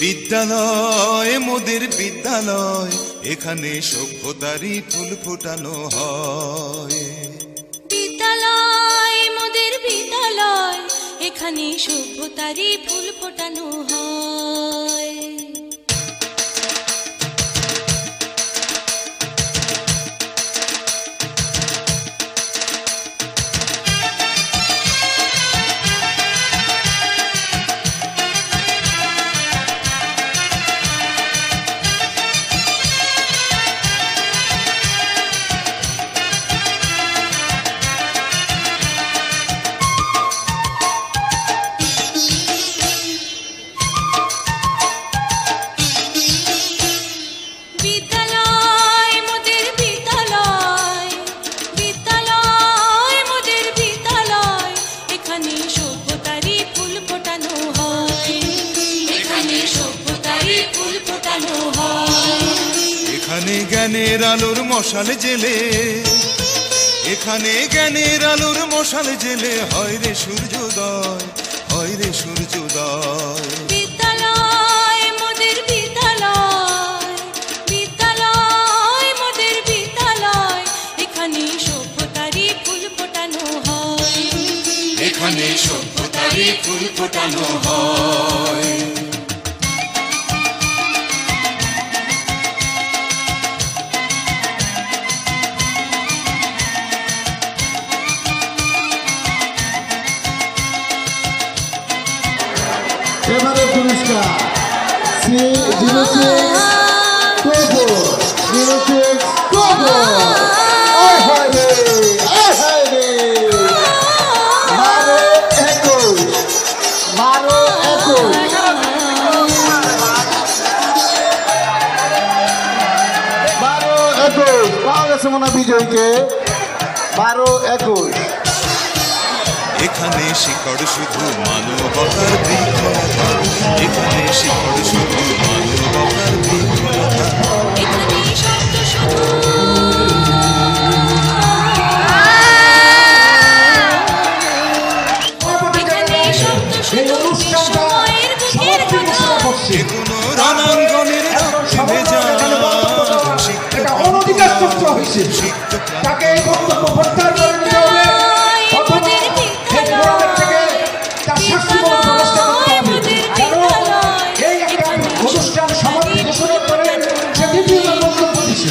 বিদ্যালয় মোদের বিদ্যালয়, এখানে সভ্যতারই ফুল ফোটানো হয়। বিদ্যালয় মোদের বিদ্যালয়, এখানে সভ্যতারই ফুল ফোটানো হয়। এখানে জ্ঞানের আলোর মশাল জেলে, এখানে জ্ঞানের আলোর মশাল জেলে হয় রে সূর্যোদয়, হয় রে সূর্যোদয়। বিদ্যালয় মোদের বিদ্যালয়, বিদ্যালয় মোদের বিদ্যালয়, এখানে সভ্যতারই ফুল ফোটানো হয়। এখানে সভ্যতারই ফুল ফোটানো হয়। এবারে পুরস্কার শ্রী 06 কোবো। ওই হয় রে, ওই হয় রে। 12-21 পাওয়া গেছে মনে হয় বিজয়ীকে। 12-21 এখানে শিকড় শুধু মানবতার বৃক্ষলতা, এখানে শিকড় শুধু মানবতার বৃক্ষলতা। এখানে শব্দ শুধু এখানে শব্দ শুধু সময়ের বুকের কথা। যেকোনো রণাঙ্গনের রক্তে ভেজা অনধিকার তথ্য হয়েছে তাকে এই বক্তব্য প্রত্যাহার করে নিতে হবে, অথবা ফেব্রুয়ারি থেকে তার শাস্তিমূলক ব্যবস্থা করতে হবে। কারণ এই একটা অনুষ্ঠান সমাধি ঘোষণা করে সে বিভিন্ন বক্তব্য দিচ্ছে।